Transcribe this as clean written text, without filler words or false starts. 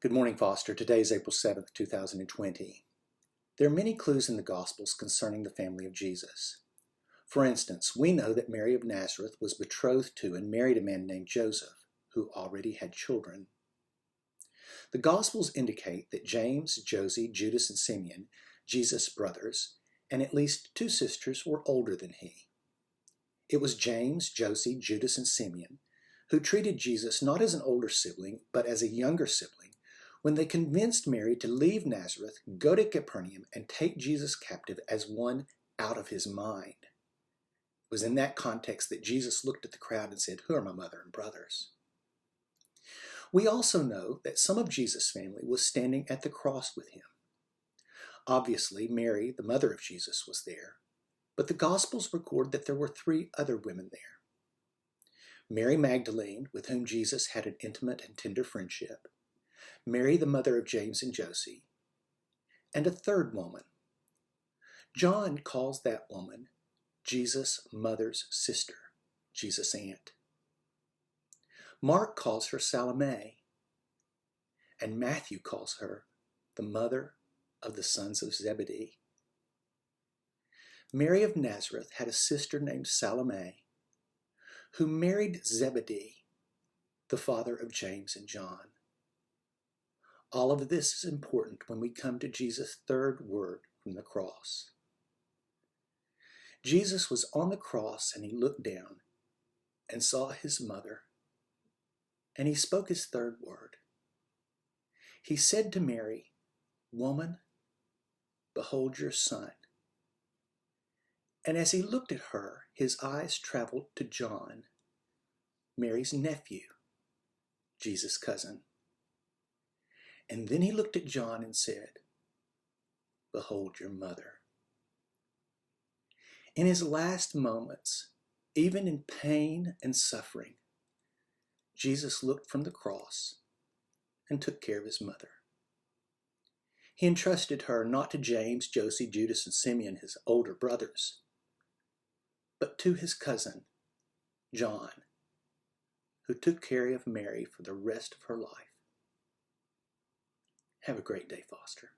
Good morning, Foster. Today is April 7th, 2020. There are many clues in the Gospels concerning the family of Jesus. For instance, we know that Mary of Nazareth was betrothed to and married a man named Joseph, who already had children. The Gospels indicate that James, Josie, Judas, and Simeon, Jesus' brothers, and at least two sisters were older than he. It was James, Josie, Judas, and Simeon who treated Jesus not as an older sibling, but as a younger sibling, when they convinced Mary to leave Nazareth, go to Capernaum, and take Jesus captive as one out of his mind. It was in that context that Jesus looked at the crowd and said, "Who are my mother and brothers?" We also know that some of Jesus' family was standing at the cross with him. Obviously, Mary, the mother of Jesus, was there, but the Gospels record that there were three other women there. Mary Magdalene, with whom Jesus had an intimate and tender friendship, Mary, the mother of James and Josie, and a third woman. John calls that woman Jesus' mother's sister, Jesus' aunt. Mark calls her Salome, and Matthew calls her the mother of the sons of Zebedee. Mary of Nazareth had a sister named Salome, who married Zebedee, the father of James and John. All of this is important when we come to Jesus' third word from the cross. Jesus was on the cross and he looked down and saw his mother, and he spoke his third word. He said to Mary, "Woman, behold your son." And as he looked at her, his eyes traveled to John, Mary's nephew, Jesus' cousin. And then he looked at John and said, "Behold your mother." In his last moments, even in pain and suffering, Jesus looked from the cross and took care of his mother. He entrusted her not to James, Josie, Judas, and Simeon, his older brothers, but to his cousin, John, who took care of Mary for the rest of her life. Have a great day, Foster.